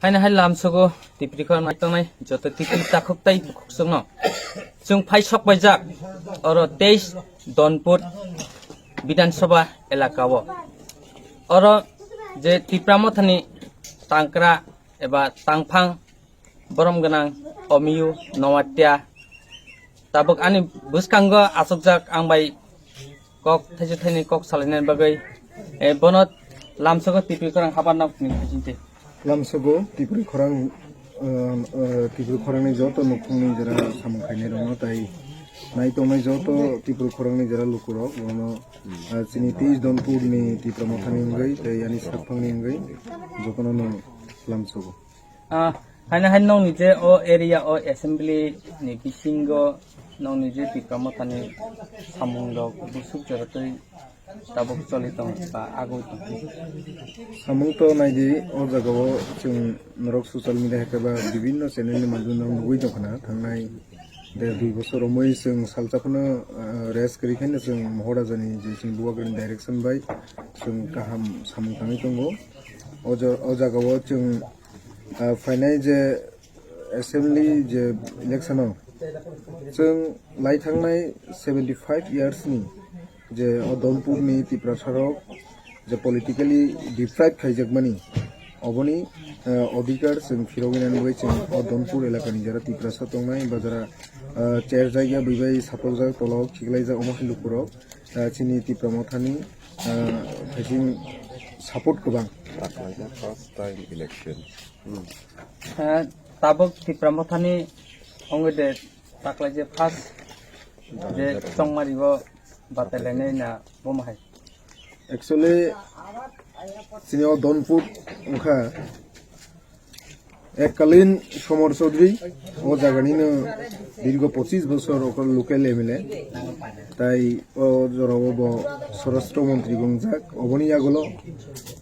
Haina hai lam sogo tipikon mai tongai joto tipik takok tai sungno chung phai sok baijak oro 23 donpur Bidan Sabha elakao oro je tipramothani tangkra eba tangphang borom ganang omiyu nawatya tabuk ani buskango asokjak angbai kok thaje thaini kok salinen bagai e bonot lamsogo tipikon habanok ni jinte lamsogo tipri khorang ni joto nukungni jara samung khaine rono tai nai tongnai joto tipri khorang ni jara lukurok rono chini 30 donpur ni tipramothani ngai tai ani sakphang ni ngai jokono no lamsogo haina nong ni je o area o assembly ni bisingo nong ni je tipramothani samung rok busuk jorotoi tabuk choli tong ba agu tong samung to naidi o jagao chung norok social media hekaba bibinno channel ni madhumai nugui jokana thangnai de 2 বছর moi chung salchakhono res kari khaina chung mohora jani je chung buagani direction bai chung kaham samung tangai tongo o jagao chung final je assembly je election chung lai thangnai 75 years ni je Donpur ni tiprasarok je politically deprived khaijak oboni অধিকার जों ফিরগিনানবই जों Donpur এলাকানি যারা তিপ্রাসা তংনাই বা যারা chair জায়গা বিবাই সাপকজাক তলাও খিগলাইজা অমহিলুপুরক চিনি তিপ্রামথানি ফাইসিং সাপোর্ট গোबां first time election tabuk tipramothani ongede taklai je first je chongmaribo batalainai na bomahai actually চিনি Donpur ওখা এককালীন সমর চৌধুরী ও জায়গানিনো দীর্ঘ 25 বছর ওকর লোকাল এমএলএ তাই ও জরাব স্বরাষ্ট্রমন্ত্রী গংজাক অবনি আগলো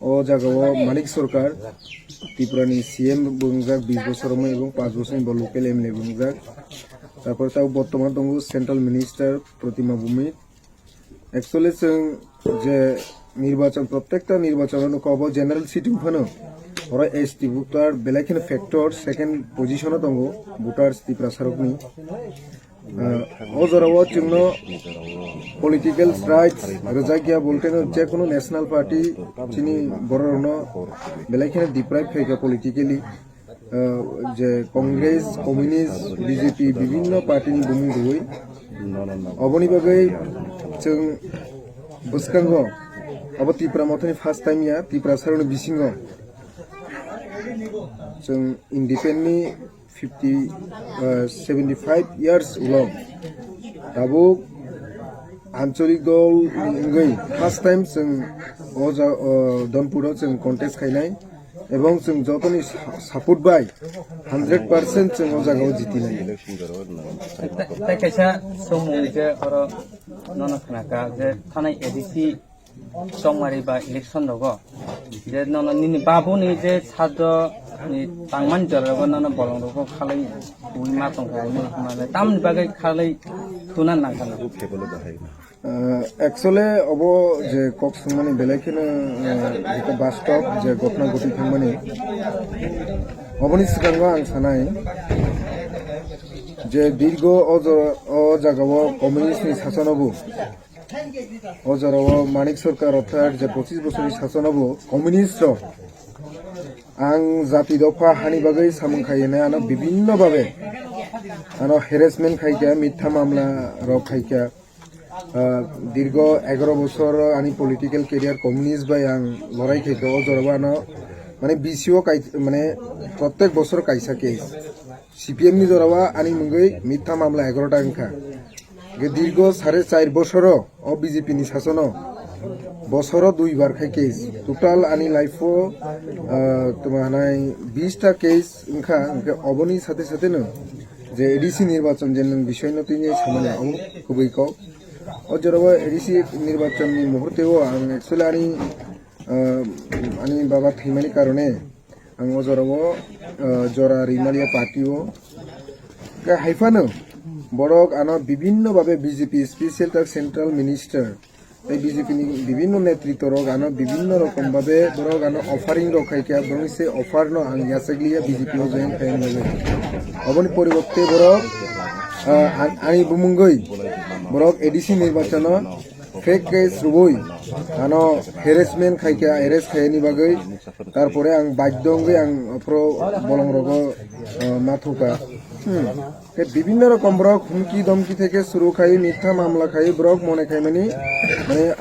ও জায়গাও মানিক সরকার ত্রিপুরানি সিএম গংজাক 20 বছর এবং 5 বছর লোকাল এমএলএ গংজাক তারপর তাও বর্তমান দঙ্গ সেন্ট্রাল মিনিস্টার প্রতিমা ভূমি অ্যাকচুয়ালি যে নির্বাচন প্রত্যেকটা নির্বাচন কব জেনারেল সিটিং ফানো ওরা এসটি ভোটার বেলাইখানে ফ্যাক্টর সেকেন্ড পজিশনে দङ ভোটার্স তিপ্রাসারকনি ও জরাও চিহ্ন পলিটিক্যাল রাইটস রজাকিয়া বলতে যে কোনো ন্যাশনাল পার্টি চিনি বড়রন বেলাইখানে ডিপ্রাইভ খাইকা পলিটিক্যালি যে কংগ্রেস কমিউনিস্ট বিজেপি বিভিন্ন পার্টিনি বুমি দুই অবনি বাগै जों বুসকাঙ্গ अब तिप्रामथनि फार्स्ट टाइम या तिप्रासारनि बिसिङाव जों इन्डिपेन्डनि 75 years उनाव दाबो आन्चलिक दल इंगै फार्स्ट टाइम जों Donpuraव जों कन्टेस्ट खायनाय এবং जों যতনি সাপোর্ট বাই 100% जों ও জায়গাও জিতিনাय তাই কাইসা সমুং যে অর ননখনাকা যে থানাই ADC Songmari ba election dogo je nono nini babu ni je chado ni tangman jarago nono bolong dogo khalai buima tongkai ni mane tam bagai khalai tunan nangkana actually obo je kok sumani belakina jeta bus stop je gotna goti thangmani oboni sikango ang sanai je dirgo o jagao communist ni শাসনবো ও জরাও মানিক সরকার অর্থাৎ যে 25 বছরের শাসনবো communist আং জাতি দফা হানি বাগৈ সামুং খাইনে আনো বিভিন্ন ভাবে আনো হ্যারাসমেন্ট খাইকা মিথ্যা মামলা রক খাইকা দীর্ঘ 11 বছর আনি পলিটিক্যাল ক্যারিয়ার কমিউনিস্ট বাই আং লড়াই খাইকা ও জরাও আনো মানে বিসিও মানে প্রত্যেক বছর কাইসা কেস সিপিএম নি জরাওয়া আনি মুঙ্গৈ মিথ্যা মামলা 11টা আংখা দীর্ঘ 4.5 বছর ও বিজেপি নি শাসন বছর 2 বার খাই কেস টোটাল আনি লাইফও তোমার 20টা কেস ইনখা অবনি সাথে সাথে ন যে এডিসি নির্বাচন যে বিষয় ন তিনি সামনে খুবই ক ও জরব এডিসি নির্বাচন নি মুহূর্তেও আং একচুয়ালি আনি বাবা থিমানি কারণে আং ও জরব জরা রিমালিয়া পার্টিও হাইফানো বড়ক আনো বিভিন্ন ভাবে বিজেপি স্পেশাল তার সেন্ট্রাল মিনিস্টার এই বিজেপি ni বিভিন্ন নেতৃত্ব গানো বিভিন্ন রকম ভাবে বড় গানো অফারিং রখাইকে এবং সে অফার ন আং ইয়াসেগলিয়া বিজেপি ও জয়েন খাইন লাগে অবনি পরিবর্তে বড় আনি বুমুঙ্গই বড় এডিসি নির্বাচন ফেক কেস রুবই আনো হ্যারাসমেন্ট খাইকে হ্যারাস খাইনি বাগৈ তারপরে আং বাধ্যঙ্গই আং প্র বলং রগ মাথুকা বিভিন্ন রকম ব্রক হুমকি দমকি থেকে শুরু খাই মিথ্যা মামলা খাই ব্রক মনে খাই মানে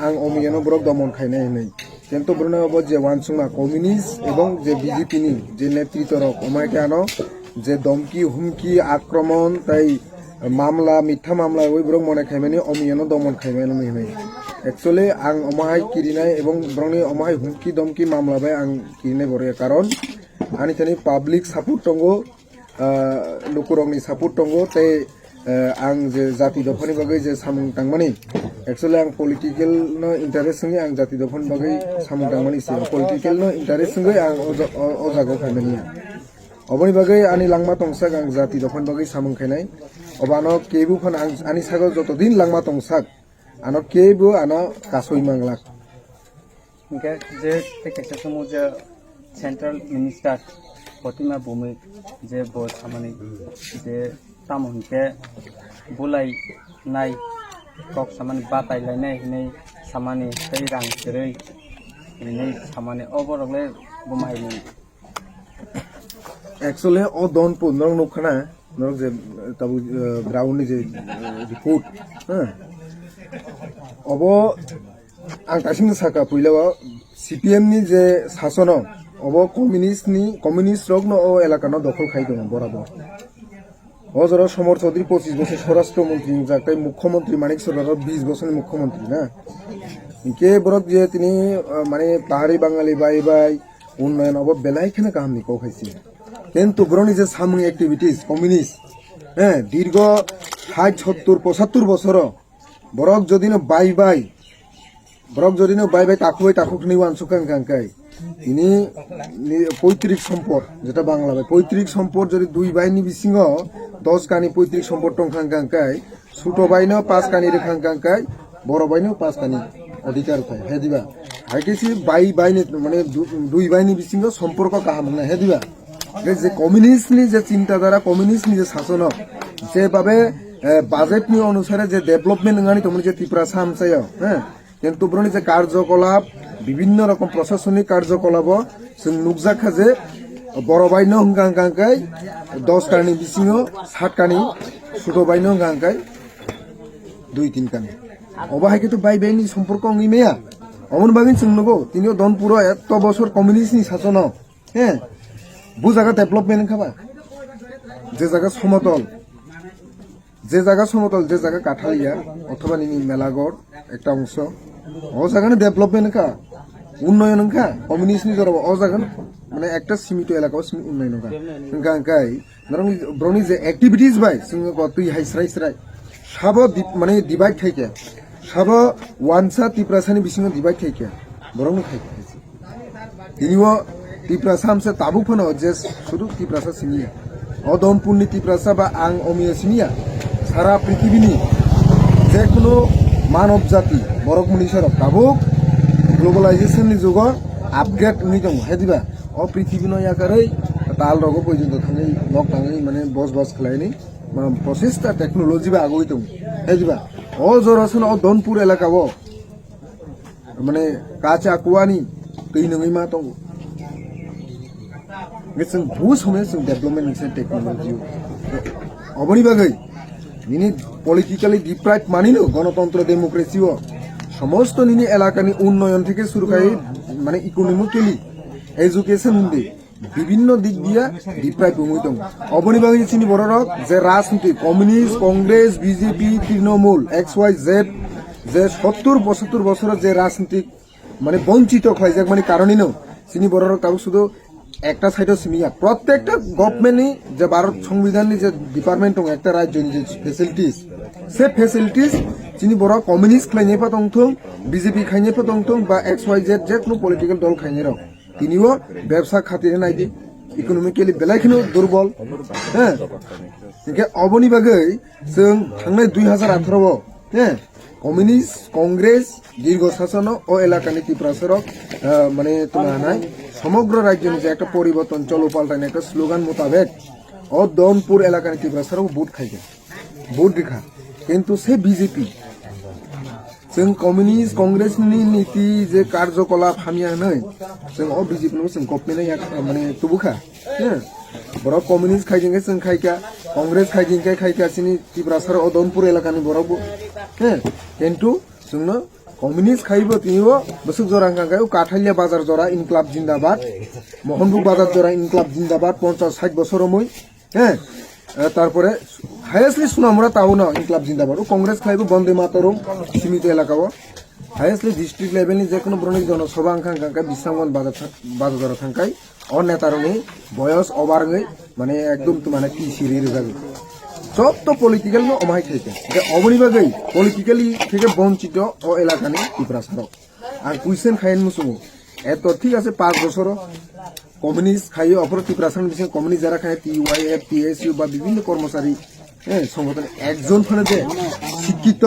আং অমিয়ানো ব্রক দমন খাইনাই নাই কিন্তু ব্রনে হব যে ওয়ানসুমা কমিউনিস্ট এবং যে বিজেপি নি যে নেতৃত্ব রক অমাইকে আনো যে দমকি হুমকি আক্রমণ তাই মামলা মিথ্যা মামলা ওই ব্রক মনে খাই মানে অমিয়ানো দমন খাই মানে নাই একচুয়ালি আং অমাহাই কিরিনাই এবং ব্রনি অমাহাই হুমকি দমকি মামলা বাই আং কিরিনাই বরে কারণ আনি থানি পাবলিক সাপোর্ট দंगो लुकुरंनि सापर्ट दङ ताई आं जे जाति दफानि बागै जे सामुं थांमानि एक्चुअली आं पलिटिकल नो इंटरेस्ट संगे आं जाति दफानि बागै सामुं थांमानि से पलिटिकल नो इंटरेस्ट संगे आं अजागो खामानि अबनि बागै आनि लांमा तंसाक आं जाति दफानि बागै सामुं खायनाय अबानो केबु फन आं आनि सागो जत दिन लांमा तंसाक आनो केबु आनो कासय मांगलाक इनके जे केसे समाव जे सेंट्रल मिनिस्टार प्रतिमा भूमिक जे बहुत खामानि जे तामोनके बुलाय नाय कक सामानि बातायलायनाय हिनै सामानि तै रां जेरै हिनै सामानि अबरले बुमायनि एक्चुअली ओ दनपुर नों नखना नों जे ताबु ग्राउंड नि जे रिपोर्ट अब आं दासिम साका पहिलाव सीपीएम नि जे शासन अब कमिउनिस्ट रक नो एलाकानो दखल खाई दङ बराबर हजर समर चौधरी 25 বছর স্বরাষ্ট্র মন্ত্রী যাকাই মুখ্যমন্ত্রী মানিক সরকার 20 বছরের মুখ্যমন্ত্রী না ইনকে বরক যে তিনি মানে পাহাড়ি বাঙালি বাই বাই উন্নয়ন অব বেলাইখানে কাহামনি কো খাইছি কিন্তু ব্রনি যে সামুং অ্যাক্টিভিটিস কমিউনিস্ট দীর্ঘ 60 70 75 বছর বরক যদিনো বাই বাই তাকুখনি ওয়ানসুকাং কাংকাই তিনি পৈতৃক সম্পদ যেটা বাংলা ভাই পৈতৃক সম্পদ যদি দুই বাহিনী বিসিংহ 10 কানি পৈতৃক সম্পদ টংখাং কাংকাই ছোট বাইনো 5 কানি রেখাং কাংকাই বড় বাইনো 5 কানি অধিকার পায় হে দিবা হাইকেছি বাইনি মানে দুই বাহিনী বিসিংহ সম্পর্ক কাহাম না হে দিবা যে কমিউনিস্ট নি যে চিন্তাধারা কমিউনিস্ট নি যে শাসন যেভাবে বাজেট নি অনুসারে যে ডেভেলপমেন্ট গানি তোমরা যে ত্রিপুরা সামসায় কিন্তু ব্রনি যে কার্যকলাপ বিভিন্ন রকম প্রশাসনিক কার্যকলাপ নুকজাখা যে বড় বাইনো হংকাংকাই 10 কানি বিসিংহ 60 কানি ছোট বাইনো হংকাংকাই 2-3 কানি অবাহাই কিন্তু বাই বাইনি সম্পর্ক অঙ্গিমেয়া অমন বাগিন সুনগো তিনিও দনপুর এত বছর কমিউনিস্ট নি শাসন বু জায়গা ডেভেলপমেন্ট খাবা যে জায়গা সমতল যে জায়গা কাঠালিয়া অথবা নিনি মেলাগড় একটা অংশ ও জায়গা ডেভেলপমেন্ট কা উন্নয়ন কা কমিউনিস্ট নি জরব ও জায়গা মানে একটা সীমিত এলাকা উন্নয়ন কা গাই নরং ব্রনি যে অ্যাক্টিভিটিস বাই সিং তুই হাইসরাই সরাই সাব মানে ডিভাইড খাইকে সাব ওয়ানসা ত্রিপুরাসানি বিসিং ডিভাইড খাইকে বরং খাইকে তিনিও ত্রিপুরাসা আমসে তাবুক ফনো যে শুধু ত্রিপুরাসা সিনিয়া অদনপুরনি ত্রিপুরাসা বা আং অমিয়া সিনিয়া সারা পৃথিবীনি যে কোনো মানব জাতি বরক মনীষরক তাবুক গ্লোবালাইজেশনनि যুগ আপগ্রেড নি दं हेदिबा अ पृथ्वी नो याकारै ताल रगो पयजन थाङै लक थाङै माने बस खलायनि प्रसेसता टेक्नोलॉजी बा आगोय दं हेदिबा अ जरासन अ दनपुर एलाका बो माने काचा कुवानि दै नङै मा दं मिसन बुस होने जों डेभलपमेन्ट मिसन टेक्नोलॉजी अबनि बागै निनि पलिटिकली डिप्राइभ मानिनो गणतन्त्र डेमोक्रेसी समस्त निनि एलाकानि उन्नयन থেকে শুরু করে মানে ইকোনমিক্যালি এডুকেশন হিন্দে বিভিন্ন দিক দিয়া ডিপ্রাইভ হই দং অবনি বাগৈ চিনি বড়রক যে রাজনীতি communist Congress BJP Trinamool XYZ যে 70-72 বছর যে রাজনীতি মানে বঞ্চিত হয় যে মানে কারণিনো চিনি বড়রক তাও শুধু একটা সাইডে সিমিয়া প্রত্যেকটা গভর্নমেন্টই যে ভারত সংবিধানের যে ডিপার্টমেন্ট দং একটা রাজ্য যে ফ্যাসিলিটিস সে ফ্যাসিলিটিস চিনি বড় কমিউনিস্ট খাইনে পাতংথং বিজেপি খাইনে পাতংথং বা XYZ যে কোনো পলিটিক্যাল দল খাইনে রক তিনিও ব্যবসা খাতিরে নাই দি ইকোনমিক্যালি বেলাইখিনো দুর্বল একে অবনি বাগৈ जों थांनाय 2018 হ্যাঁ কমিউনিস্ট কংগ্রেস দীর্ঘ শাসন ও এলাকানি ত্রিপ্রাসরক মানে তোমার নাই সমগ্র রাজ্যের যে একটা পরিবর্তন চলো পাল্টানি একটা স্লোগান মোতাবেক ও দনপুর এলাকানি ত্রিপ্রাসরক ভোট খাইছে ভোট দেখা কিন্তু সে বিজেপি जों कम्युनिस्ट कंग्रेसनि नीति जे कार्यकलाप हामिया नै जों अ बिजेपि जों गभर्नमेन्ट माने तुबुखा बरक कम्युनिस्ट खाइदिंगे जों खाइका कंग्रेस खाइदिंगे खाइका सिनि तिब्रासर अदनपुर एलाकानि बरकबो किन्तु जोंनो कम्युनिस्ट खाइबो तिनिबो बसुक जरा गांगाय काठालिया बाजार जरा इनक्लाब जिंदाबाद मोहनबुग बाजार जरा इनक्लाब जिंदाबाद 50-60 বছর মই তারপরে হাইয়েস্টলি সুনামুরা টাউন ইনক্লাব জিন্দাবাদ কংগ্রেস খাইব বন্দে মাতরম সীমিত এলাকাও হাইয়েস্টলি ডিস্ট্রিক্ট লেভেলনি যে কোনো ব্রণিক জনসভা আংখাং গাঙ্কা বিশ্রামগঞ্জ বাজার থাকাই অ নেতারনি বয়স অবারঙै মানে একদম তো মানে কি সিরি রেজাবে সব তো পলিটিক্যাল অমাই খাইছে যে অবনি বাগৈ পলিটিক্যালি থেকে বঞ্চিত ও এলাকানি ত্রিপ্রাসরক আর কুইশন খাইন মুসুমু এত ঠিক আছে 5 বছর কমিউনিস্ট খাইয়ে অপর ত্রিপ্রাসন বিষয়ে কমিউনিস্ট যারা খায় টিওয়াইএফ টিএসইউ বা বিভিন্ন কর্মচারী সংগঠন একজন ফলে যে শিক্ষিত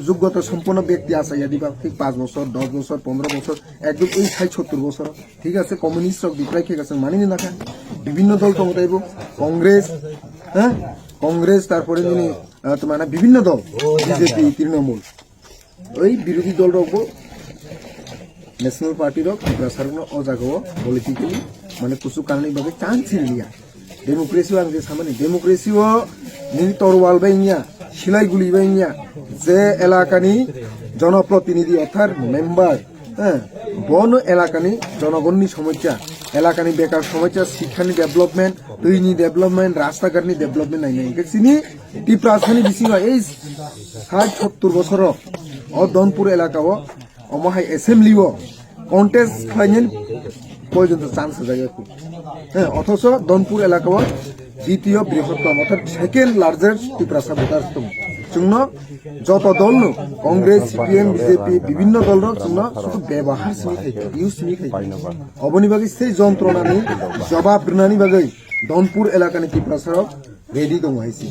যোগ্যতা সম্পন্ন ব্যক্তি আছে ইয়াদি বা ঠিক 5 বছর 10 বছর 15 বছর একদম এই 60-70 বছর ঠিক আছে কমিউনিস্ট বিপ্লব খেয়ে গেছে মানিনি না খায় বিভিন্ন দল ক্ষমতাইব কংগ্রেস কংগ্রেস তারপরে যিনি তোমার বিভিন্ন দল বিজেপি তৃণমূল ওই বিরোধী দল রাখবো ন্যাশনাল পার্টি রক ত্রিপ্রাসারক ও জায়গাও পলিটিক্যালি মানে কিছু কারণের বাকি চান্স লিয়া ডেমোক্রেসিও আং যে সামনে ডেমোক্রেসিও নি তরওয়াল বাইনিয়া সিলাই গুলি বাইনিয়া যে এলাকানি জনপ্রতিনিধি অর্থাৎ মেম্বার বন এলাকানি জনগণনি সমস্যা এলাকানি বেকার সমস্যা শিক্ষানি ডেভেলপমেন্ট दैनि डेभलपमेंट रास्ताघाटनि डेभलपमेंट नायनाय सिनि ত্রিপ্রাসানি बिसिङा এই 60-70 বছর ও দনপুর এলাকাও অমহাই অ্যাসেম্বলিও কন্টেস্ট খাইনি পর্যন্ত চান্স জায়গা অথচ দনপুর এলাকাও দ্বিতীয় বৃহত্তম অর্থাৎ সেকেন্ড লার্জেস্ট ত্রিপ্রাসা ভোটার জন্য যত দল কংগ্রেস সিপিএম বিজেপি বিভিন্ন দলের জন্য শুধু ব্যবহার ইউজ অবনি বাকি সেই যন্ত্রণানি জবাব রিনানি বাকি দনপুর এলাকানি ত্রিপ্রাসারক রেডি দং হাইছি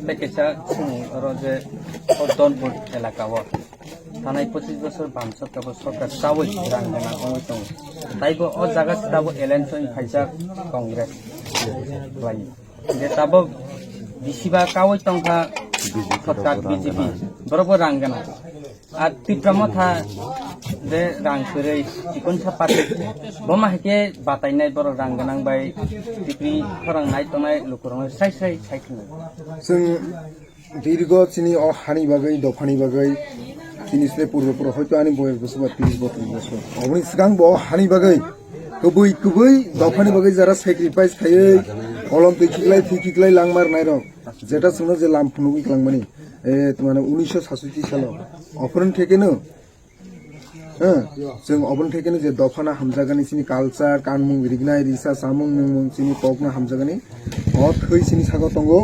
পেকেছা রজে দনপুর এলাকাও थानाय 25 বছর বামসরকার সরকার চাওই রাঙ্গানা কমই দं তাইবো অ জায়গা তাবো এলেনসন ফাইজাক কংগ্রেস লাই যে তাবো বিসিবা কাওই তংখা সরকার বিজেপি বরাবর রাঙ্গানা আর ত্রিপ্রামথা যে রাংসুरै চিকন সাপাতি বমা হেকে বাতাইনাय बर रांगानां बाय टिप्रि फरांनाय तनाय लुकुरनाय साइ साइखनो जों दीर्घ चिनि अ हानि बागै दफानि बागै जिनिसले पूर्वपुर हयतो आनि बयस बसर बा 30-32 बसर अबनि सिगां ब हानि बागै गुबै दफानि बागै जारा सैक्रिफाइस खायै कलम थैखिग्लाय लांमारनाय र जेटा सुनो जे लामफुनु लांमानि माने 1967 सालाव अफरन थेकेनो जों अबन थेकेनो जे दफाना हामजागानि सिनि कालचार कानमुं रिगनाय रिसा सामुं नमुं सिनि पकना हामजागानि अ थै सिनि सागा दंगो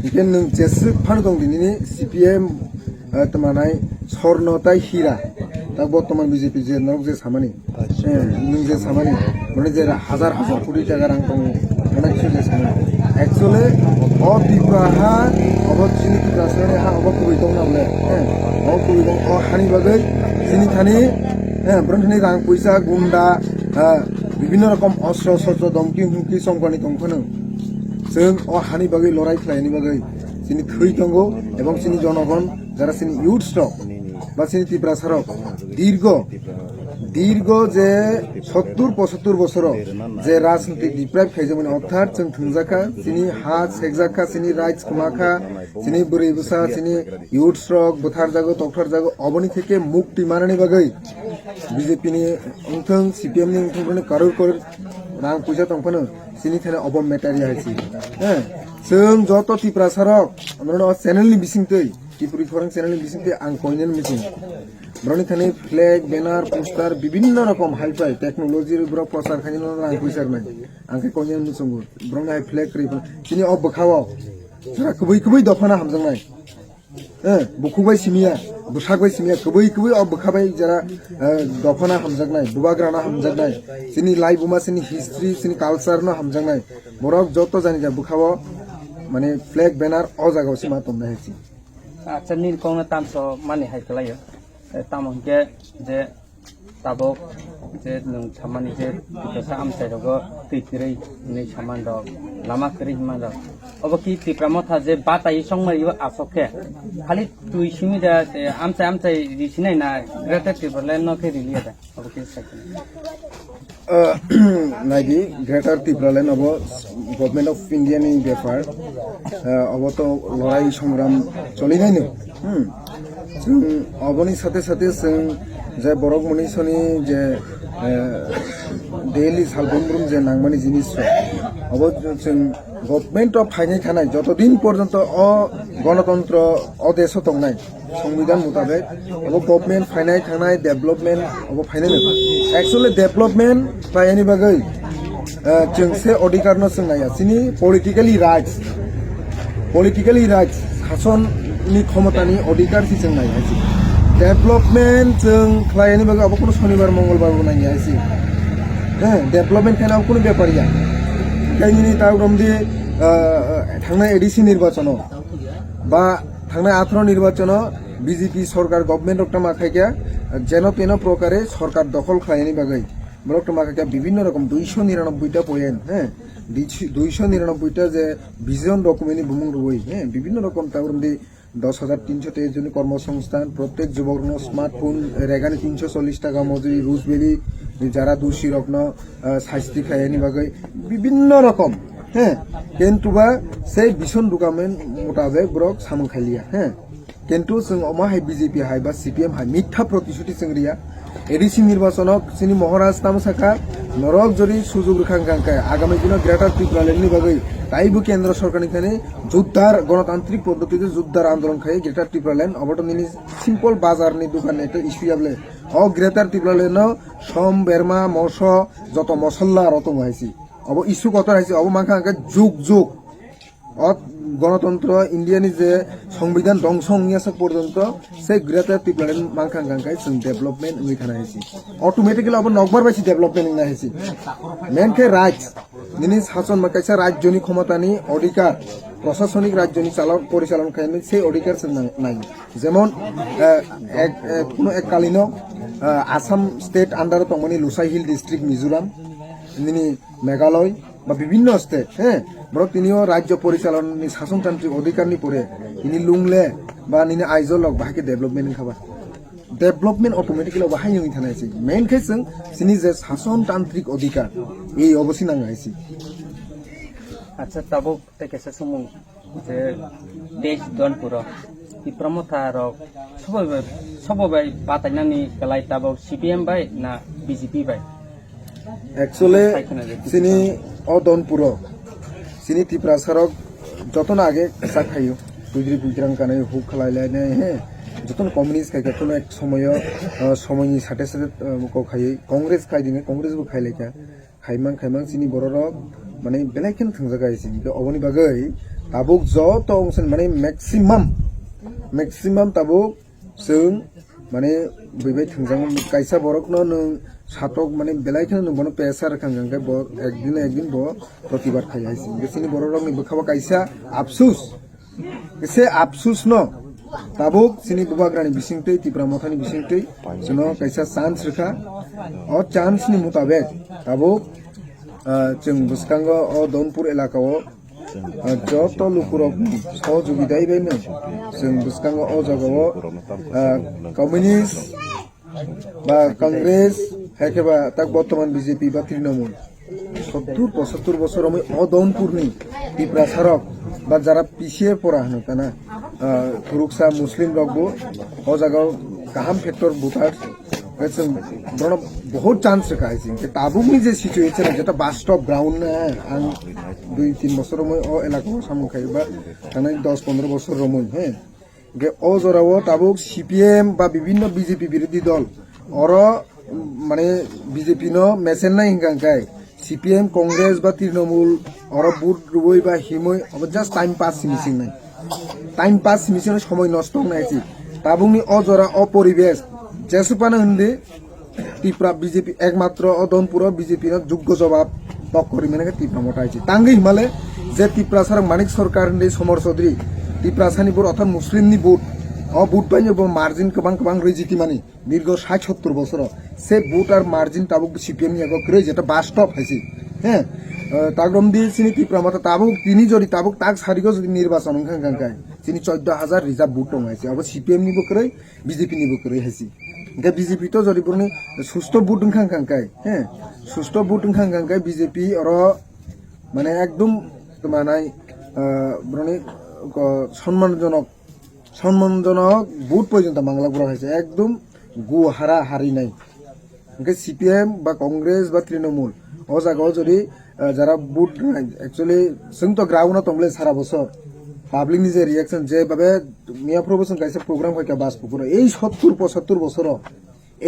इकेन नों जेसु फान दं दिनि सीपीएम तमानाय स्वर्णताय हीरा दा बर्तमान बीजेपी जे नक जे सामानि नों जे सामानि माने जे हाजार कोटी टाका रां दं माने जे सामानि एक्चुअली अ बिबाहा अबचिनि त्रासने हा अब कुबै दं नाबले अ कुबै दं अ हानि बागै सिनि थानि ब्रन्थनि रां पैसा गुन्डा বিভিন্ন রকম অস্ত্র শস্ত্র দমকি হুমকি সংপানি দंखनो जों अ हानि बागै लड़ाई खालायनि बागै सिनि थै दंगो এবং सिनि জনগণ যারা सिनि ইউথ স্টক বা सिनि ত্রিপ্রাসারক দীর্ঘ যে 70-75 বছর যে রাজনীতি ডিপ্রাইভ খাইজोमोन অর্থাৎ जों थंजाखा सिनि हा सेकजाखा सिनि राइट्स खमाखा सिनि बुरै बुसा सिनि ইউথ স্টক बुथार जागो डक्टर जागो अबनि থেকে मुक्ति माननि बागै बीजेपी नि अंथों सीपीएम नि अंथों करोड़ रां पैसा दंफानो सिनि थाने अबम मेटारिया हाइसि जों जत त्रिप्रासारक हमरो चैनल नि बिसिंतै टिपुरि खरं चैनल नि बिसिंतै आं कयनेन मिसिं ब्रनि थाने फ्लैग बैनर पोस्टर विभिन्न रकम हाइफाई टेक्नोलॉजी ब्रो प्रचार खानिनो रां पैसा नाय आंखे कयनेन मुसंगु ब्रनि हाइ फ्लैग क्रिप सिनि अब बखाव जरा कबै दफाना हामजंनाय बुखुबाय सिमिया बुसागबाय सिमिया कबै अब बखाबाय जरा दफाना हामजंनाय बुबाग्राना हामजंनाय सिनि लाइबुमा सिनि हिस्ट्री सिनि कालचार न हामजंनाय बरक जत जानि जा बुखाव माने फ्लैग बैनर अ जागाव सिमा तमनाय हाइसि আচ্ছা নীলকংনা তামস মানে হাইকলাयो তামনকে যে তাবক যে নोंथामानि যে बिकासा आमसाइरगो तैतिरै नै सामान दग लामा करै हिमान दग अब कि तिप्रामथा जे बाताइ संमरिबो आसखे खाली तुइ सिमिदा आमसाइ रिसिनाय ना ग्रेटर तिब्रालेन नखे रिलिया अब कि साइकिल नाइदि ग्रेटर तिब्रालेन अब गभर्नमेंट ऑफ इंडिया नि बेफार अब तो लड़ाई संग्राम चलिनायनो जों अबनि साथे साथे जों जे बरक मनिसनि जे डेली सालबुमब्रुम जे नांगमानि जिनिस अब जों गभर्नमेंट ऑफ फाइनाय थानाय जतदिन पर्यंत अ गणतंत्र अदेश दंनाय संविधान मुताबिक अब गभर्नमेंट फाइनाय थानाय डेभलपमेंट अब फाइनाय एक्चुअली डेभलपमेंट फाइनायनि बागै जों से अधिकारनो जों नाया सिनि पलिटिकली राइट्स शासननि क्षमतानि अधिकार जों नाया डेभलपमेंट जों खालायनि बागै अब कोनो शनिबार मंगलबार नाया डेभलपमेंट खाना कोनो बेपारिया गायनि तावरमदि थांनाय एडिसि निर्वाचन बा थांनाय 18 निर्वाचन बीजेपी सरकार गभर्नमेंट रक्तमा खायगा जेन तेन प्रकारे सरकार दखल खालायनि बागै रक्तमा खायगा विभिन्न रकम 299 टा पॉइंट 299 टा जे विजन डकुमेंटनि बुमुं रुई विभिन्न रकम तावरमदि 10,323 जन কর্মসংস্থান प्रत्येक যুবকন स्मार्टफोन रेगानि 340 টাকা মজুরি রুজবেলি যারা দোষী রত্ন শাস্তি খায়নি বাগৈ বিভিন্ন রকম কিন্তু বা সেই বিশন ডকুমেন্ট মোতাবেক ব্রক সামন খাইলিয়া কিন্তু जों अमाहाय बीजेपी हाय बा सीपीएम हाय मिथ्या प्रतिश्रुति संग्रिया एडिसि निर्वाचनक सिनि महाराज तामसाखा नरक जरि सुजुग रखांखांखाय आगामी दिनाव ग्रेटर त्रिपुरालेण्डनि बागै ताइबो केन्द्र सरकारनिखाने जुद्धार गणतान्त्रिक पद्धतिते जुद्धार आंदोलन खाय ग्रेटर त्रिपुरालेण्ड अबटनिनि सिम्पल बाजारनि दुकान एटा इस्युयाबले अ ग्रेटर त्रिपुरालेण्ड सम बेरमा मस जत मसल्ला रतम हायसि अब इस्यु कत हायसि अब माखांखा जुग जुग गणतंत्र इंडियानि जे संविधान ध्वंस पर्यंत से ग्रेटर त्रिपुरालेण्ड माखांखांखाय जों डेभलपमेंट होई थानायसि अटोमेटिकली अब नकबार बायसि डेभलपमेंट नायसि मेनखे राइट्स निनि शासन माखायसा राज्यनि क्षमतानि अधिकार प्रशासनिक राज्यनि परिचालन खायनो से अधिकार जों नाय जेमन कोनो एककालीन आसाम स्टेट अंडर तंगनि लुसाइ हिल डिस्ट्रिक्ट मिजोराम निनि मेघालय বা বিভিন্ন স্টেট বড় তিনিও রাজ্য পরিচালনাनि শাসনতান্ত্রিক অধিকারনি পরে ইনি লুংলে বা নিনি আইজলক বাহাকে ডেভেলপমেন্ট খাবা ডেভেলপমেন্ট অটোমেটিক্যালি বাহাই নই থানাयसि मेन खेसं सिनि जे शासनतान्त्रिक अधिकार এই অবসি নাঙাইসি আচ্ছা তাবো তেকেসে সমুং যে দেশ দনপুর ইপ্রমথা রক সবাই বাতাইনানি গলাই তাবো সিপিএম বাই না বিজেপি বাই एक्चुअली सिनी अदनपुर सिनी तिप्रासारक जतन आगे साखायो बुद्रि बुद्रां काने हुक खलायलायने जतन कम्युनिस्ट खायका कोनो एक समयनि साथे साथे को खायै कांग्रेस खायदिङे कांग्रेसबो खायलायका खायमां सिनी बररक माने बेलायखन थंजागायसि अबनि बागै ताबुक जत अंसन माने मैक्सिमाम ताबुक जों माने बैबाय थंजां कायसा बरकनो नों सातक माने बेलायखन नोंबनो पेसार खांगांगाय ब एकदिन ब प्रतिबाद खायहायसि बिसिनि बररकनि बखाबा कायसा आफसुस न ताबुक सिनि बुबाग्रानि बिसिंतै तिप्रामथानि बिसिंतै जोंनो कायसा चान्स रखा अ चान्सनि मुताबिक ताबुक जों बुसकांग अ दनपुर एलाकाव जत लुकुरक सहयोगिताय बेनो जों बुसकांग अ जगाव कम्युनिस्ट बा कांग्रेस हेकेबा तक बर्तमान बीजेपी बा तृणमूल 70-75 बছর আমি অদনপুরনি তিপ্রাসারক বা যারা পিছিয়ে পড়া হনকানা ফুরুকসা মুসলিম রকবো ও জায়গাও গাহাম ফ্যাক্টর ভোটার जों बरन बहुत चान्स रखायसि ताबुकनि जे सिचुएसन जेटा बास्टप ग्राउंड ना आं 2-3 बছर मैं अ एलाकाव सामुखायबा थानाय 10-15 बছर रमै गे अ जराव ताबुक सीपीएम बा विभिन्न बीजेपी विरोधी दल और माने बीजेपी न मेसेन नाय हिंगांखाय सीपीएम कांग्रेस बा तृणमूल और बुट रुबई बा हिमय अब जस्ट टाइम पास मिसिं समय नष्ट नायसि ताबुकनि अ जरा अपरिवेश जेसुपानो हिंदी त्रिपुरा बीजेपी एकमात्र अदनपुर बीजेपी न योग्य जवाब पक्करि माने त्रिपुरा मतायसि तांगि हिमाले जे त्रिपुरा सरकार मानिक सरकार हिंदी समर चौधरी ত্রিপুরাসানি বোর্ড অর্থাৎ মুসলিমনি বোর্ড বুট পাই মার্জিন गोबां रैजिति माने दीर्घ 60-70 বছর সে বুট আর মার্জিন তাবুক সিপিএম নিয়ে করে যেটা বাস্তব হয়েছে হ্যাঁ তাগরম দিয়েছিনি ত্রিপুরা মাতা তাবুক তিনি যদি তাবুক তাক সারিগো যদি নির্বাচন খাঙ্কাঙ্কায় তিনি 14,000 রিজার্ভ বুট টঙাইছে আবার সিপিএম নিবো করে বিজেপি নিবো করে হয়েছে ఇంకా বিজেপি তো যদি বলনি সুস্থ বুট খাঙ্কাঙ্কায় হ্যাঁ সুস্থ বুট খাঙ্কাঙ্কায় বিজেপি আর মানে একদম তোমার নাই বলনি সম্মানজনক বুট পর্যন্ত বাংলা করা হয়েছে একদম গু হারা হারি নাই সিপিএম বা কংগ্রেস বা তৃণমূল ও জায়গাও যদি যারা বুট একচুয়ালি जों তো গ্রাউন্ড তংলে সারা বছর পাবলিকনি যে রিয়াকশন যেভাবে মিয়া প্রবচন গাইছে প্রোগ্রাম হয় বাস পুকুর এই 70-75 বছর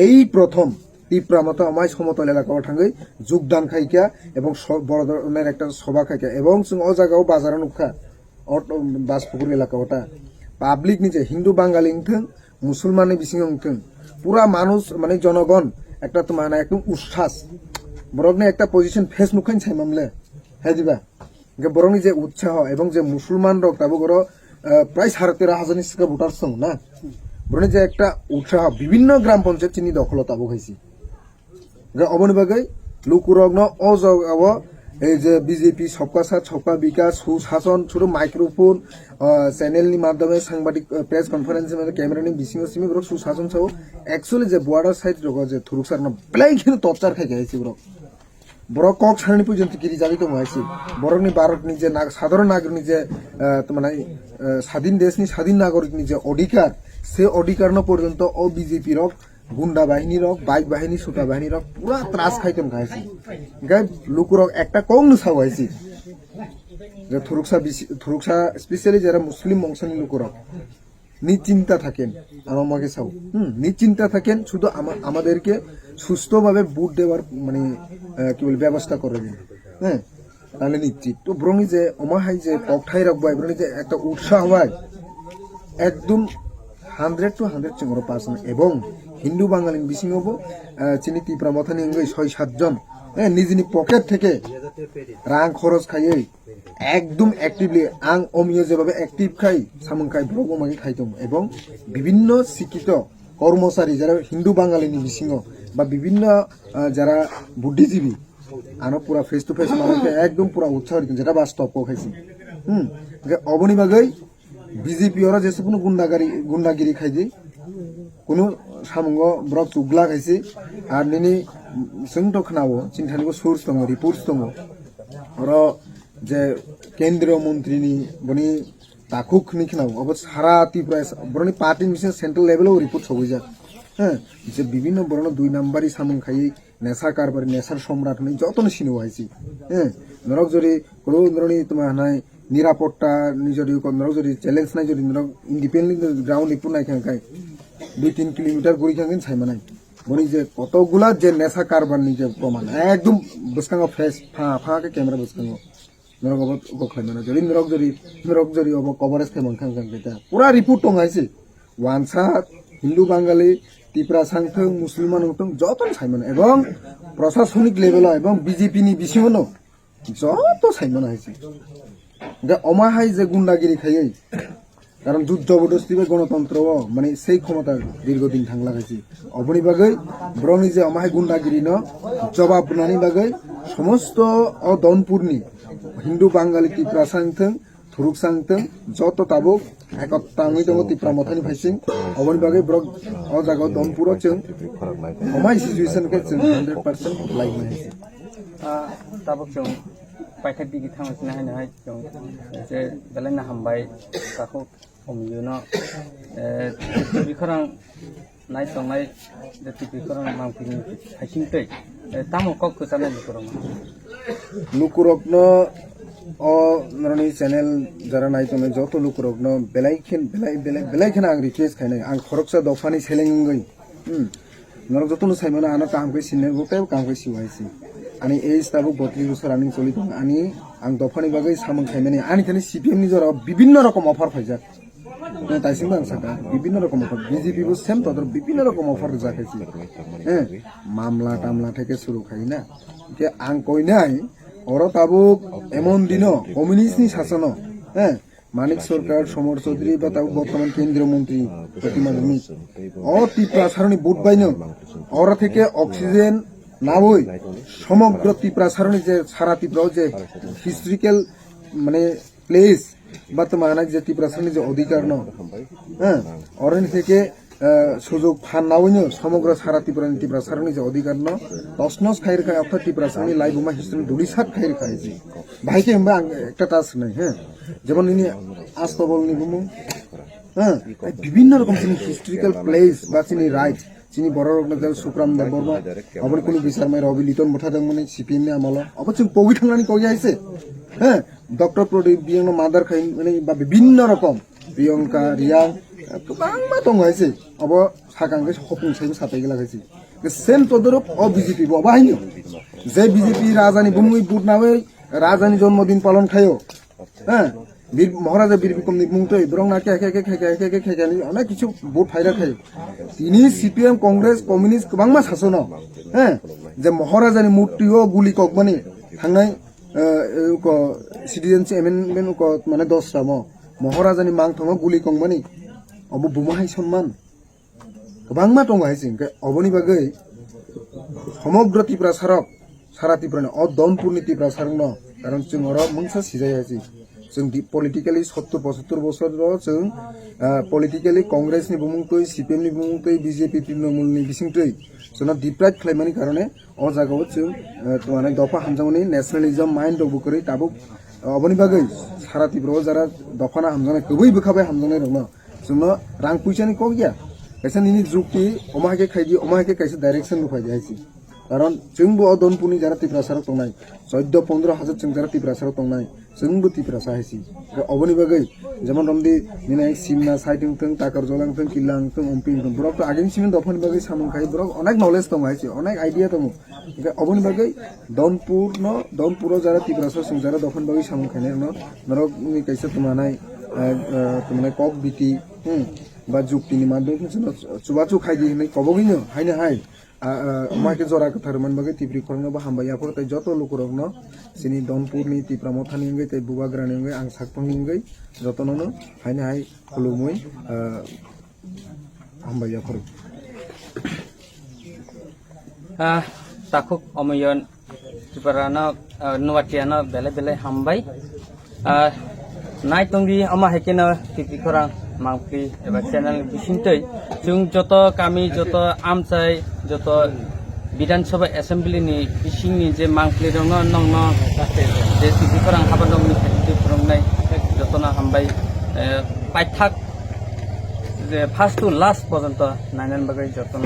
এই প্রথম ত্রিপুরা মতো আমায় সমতল এলাকাও থাঙ্গই যোগদান খাইকা এবং বড় ধরনের একটা সভা খাইকা এবং ও জায়গাও বাজার নুখা বাস পুকুর এলাকা ওটা পাবলিক নিজে হিন্দু বাঙালি থং মুসলমানের বিসিং থং পুরা মানুষ মানে জনগণ একটা তোমার একদম উচ্ছ্বাস বরং একটা পজিশন ফেস নুখাইন চাইমামলে হ্যাঁ দিবা বরং যে উৎসাহ এবং যে মুসলমান রক তাবো গর প্রায় 13,500 সিকা ভোটার সং না বরং যে একটা উৎসাহ বিভিন্ন গ্রাম পঞ্চায়েত চিনি দখল তাবো খাইছি অবনি বাগৈ লুকুরগ্ন অজগাব এই যে বিজেপি সবকা সাথ সবকা বিকাশ সুশাসন শুধু মাইক্রোফোন চ্যানেলনি মাধ্যমে সাংবাদিক প্রেস কনফারেন্সের মধ্যে ক্যামেরানি বিসিং সিমি ব্রক সুশাসন সহ একচুয়ালি যে বর্ডার সাইড রক যে থুরুকসার না প্লাই কিন্তু টর্চার খাই গাইছি ব্রক বড় কক সারণী পর্যন্ত গিরি যাবি তো মাইছি বরংনি ভারত নিজে সাধারণ নাগরিক নিজে মানে স্বাধীন দেশ নি স্বাধীন নাগরিক নিজে অধিকার সে অধিকার ন পর্যন্ত ও বিজেপি রক গুন্ডা বাহিনী রক বাইক বাহিনী সুতা বাহিনী রক পুরা ত্রাস খাইতেন খাইছি গাই লুকুরক একটা কং নুসাও হয়েছি যে থুরুকসা স্পেশালি যারা মুসলিম বংশনী লুকুরক নিশ্চিন্তা থাকেন আমার মাকে চাও নিশ্চিন্তা থাকেন শুধু আমাদেরকে সুস্থভাবে বুট দেওয়ার মানে কি বল ব্যবস্থা করে দিন হ্যাঁ তাহলে নিশ্চিত তো ব্রঙি যে অমাহাই যে পকঠাই রাখবো ব্রঙি যে একটা উৎসাহ হয় একদম 100 to 100% এবং হিন্দু বাঙালি বিসিং হবো চিনি ত্রিপুরা মথানি 6-7 জন হ্যাঁ নিজনি পকেট থেকে রাং খরচ খাইয়ে একদম অ্যাক্টিভলি আং অমিয় যেভাবে অ্যাক্টিভ খাই সামুং খাই ব্রগমাকে খাইতাম এবং বিভিন্ন শিক্ষিত কর্মচারী যারা হিন্দু বাঙালি বিসিং বা বিভিন্ন যারা বুদ্ধিজীবী আনো পুরা ফেস টু ফেস মানুষকে একদম পুরা উৎসাহ দিতেন যেটা বাস্তব খাইছি অবনি বাগৈ বিজেপি ওরা যেসব কোনো গুন্ডাগিরি খাই দিই কোনো সামঙ্গ ব্রক তুগলা খাইছে আর নিনি जों তো খানাবো চিন্তানিবো সোর্স দङ রিপোর্টস দङ ওরা যে কেন্দ্রীয় মন্ত্রীনি বনি তাকুক নি খানাবো অবশ্য সারা ত্রিপুরা বরনি পার্টি মিশন সেন্ট্রাল লেভেলেও রিপোর্ট সবই যা হ্যাঁ যে বিভিন্ন বরণ 2 নাম্বারই সামং খাই নেশা কারবারি নেশার সম্রাট নেই যতন সিনো হয়েছি হ্যাঁ নরক যদি কোনো ধরনের তোমার নাই নিরাপত্তা যদি নরক যদি চ্যালেঞ্জ নাই যদি নরক ইন্ডিপেন্ডেন্ট গ্রাউন্ড রিপোর্ট নাই খাই 2-3 কিলোমিটার ঘুরি খাঙ্গেন ছাইমা নাই বনি যে কতগুলা যে নেশা কারবার নিজে প্রমাণ একদম বসকাঙ্গ ফেস ফাঁকে ক্যামেরা বসকাঙ্গ নরক গখাই মানে যদি নরক যদি অব কভারেজ খাইমান খাঙ্গাং এটা পুরা রিপোর্ট টঙাইছে ওয়ানসা হিন্দু বাঙালি ত্রিপুরা সাংথং মুসলমান হতং যতন ছাইমান এবং প্রশাসনিক লেভেল এবং বিজেপি নি বিসিমনো যত ছাইমান হয়েছে অমাহাই যে গুন্ডাগিরি খাইয়ে কারণ যুদ্ধ জবরদস্তি বা গণতন্ত্র মানে সেই ক্ষমতা দীর্ঘদিন থাংলা খাইছে অবনি বাগৈ ব্রঙি যে অমাহাই গুন্ডাগিরি ন জবাব নানি বাগৈ সমস্ত দনপুরনি হিন্দু বাঙালি ত্রিপুরা সাংথং থুরুক সাংথং যত তাবুক একত্তাङै दङ ত্রিপুরা মথানি ফাইसिं अबनि बागै ब्रक अ जागाव दनपुर जों हमाय सिचुएशन के जों 100% लाइक नाय ताबुक जों पाइखाय बिगि थांगासिनो हायनाय जों जे बेलायना हामबाय ताखौ हमयुनो बिखरां नाय संनाय जे बिखरां मांफिनि फाइसिं तै तामो कक जानाय लुकुरकनो नरनी चैनल जरा नाय तो जत लुकुरकनो बेलायखेन आं रिक्वेस्ट खायनाय आं खरकसा दफानि सेलेंगै नरक जतनो साइमाना आना कामखै सिनने गोटे कामखै सिवायसि आनी एज ताबो 32 বছর आनी चलि दं आनी आं दफानि बागै सामन खायमानि आनी खानि सीपीएम नि जरा विभिन्न रकम अफार फायजा ताइसिंबो आं साका विभिन्न रकम अफार बीजेपी बो सेम तदर विभिन्न रकम अफार जाखायसि मामला टामला থেকে শুরু খাইना যে आं কইनाय और ताबुक एमन दिन कम्युनिस्ट नि शासन মানিক সরকার সমর চৌধুরী বা তাও বর্তমান কেন্দ্রীয় মন্ত্রী প্রতিমা ভূমি ও ত্রিপুরা সারণী বুট বাইন ওরা থেকে অক্সিজেন না বই সমগ্র ত্রিপুরা সারণী যে সারা ত্রিপুরা যে হিস্ট্রিক্যাল মানে প্লেস বা তোমার যে ত্রিপুরা সারণী যে অধিকার ন হ্যাঁ অরণ্য থেকে সুযোগ ফান না হইনো সমগ্র সারা ত্রিপুরা সারণী যে অধিকার ন তসনস খাইর খায় অর্থাৎ ত্রিপুরা সারণী লাই বোমা হিস্ট্রি দুড়িসাত খাইর খাইছি ভাইকে একটা টাচ নাই হ্যাঁ যেমন ইনি আস্তবল নিবুমু হ্যাঁ বিভিন্ন রকম তিনি হিস্ট্রিক্যাল প্লেস বা তিনি রাইট চিনি বড় রকম সুপ্রাম দেব বর্মা অবনি কোনো বিচার মায়ের অবিলিতন মোঠা দেব মানে সিপিএম নে আমল অবশ্য পগি থাংনানি কই আইছে হ্যাঁ ডক্টর প্রদীপ বিয়ং মাদার খাই মানে বা বিভিন্ন রকম প্রিয়ঙ্কা রিয়াং गोबां दं हायसै अब सागांगे हपुंसैबो साथायगे लागायसै सेम तदरुप अ बिजेपि बो बाहायनो जे बिजेपि राजानि बुमुइ बुटनाबै राजानि जन्मदिन पालन खायो হ্যাঁ বীর মহারাজা বীর বিক্রমনি মুংতৈ বরং না খেখানি অনেক কিছু ভোট ফাইরা খায় তিনি সিপিএম কংগ্রেস কমিউনিস্ট गोबांमा শাসন হ্যাঁ যে মহারাজানি মূর্তিও গুলি ককমানি থাंनाय सिटिजेनशिप एमेन्डमेन्ट माने 10 राम महाराजानि मांथङाव गुलि कंबानि अब बुमाहाय सन्मान गोबांमा दं हायसै अबनि बागै समग्र त्रिपुरा सारक सारा त्रिपुरानि अ दनपुरनि त्रिपुरा सारक न कारण जों अर मोनसा सिजाय हायसै जों पलिटिकली 70-75 बोसोर जों पलिटिकली कांग्रेसनि बुमुंतै सिपिएमनि बुमुंतै बीजेपी तृणमूलनि बिसिंतै जोंना डिप्राइड खालामनायनि कारणे अ जागायाव जों माने दफा हामजांनि नेशनेलिज्म माइन्ड अबुकरै दाबो अबनि बागै सारा त्रिपुरायाव जारा दफाना हामजानाय गुबै बोखाबाय हामजानाय दङ जोंनो रां पैसानि क गैया कैसे निनि जुक्ति अमाहाके खायदि अमाहाके कैसे डाइरेक्शन नुफाय जायसै कारण जोंबो अदनपुरनि जारा त्रिपुरा साराव दंनाय 14-15 हाजार जों जारा त्रिपुरा साराव दंनाय जोंबो त्रिपुरा साहायसै अबनि बागै जेमन रमदि निनाय सिमना साइथिं थों ताकर जलां थों किलां थों अम्पिं थों बरक आगेन सिमन दफानि बागै सामन खाय बरक अनेक नलेज दं हायसै अनेक आइडिया दं अबनि बागै दनपुराव जारा त्रिपुरा साराव जारा दफानि बागै सामन खायनाय न नरक नि कैसे तुमानाय तुमानाय कक बिटि बा जुक्तिनि माध्यमजों चुबाचु खायदि होननाय कबगिनो हायनो हाय अमाके जरा कथारमन बागै तिप्रि खरनबो हामबायाफोर तै जत लोकरगनो सिनि दनपुरनि तिप्रा मथानि अंगै तै बुबाग्रानि अंगै आं साकफंनि अंगै जतननो हायनो हाय खुलुमै हामबायाफोर ताखुक अमयन त्रिपुरानो नुवाटियानो बेले हामबाय नाय तंगि अमा हेकेनो तिप्रि खरां मांफ्रि एबा चैनल बिसिंतै जों जत गामि जत आमचाय जत विधानसभा एसेम्बलिनि बिसिंनि जे मांफ्रि दङ नंनो जे तिप्रिखरां हाबादंनि खाथियाव फोरोंनाय जतना हामबाय पाइथाक जे फार्स्ट टू लास्ट पर्यन्त नायनानै बागै जतन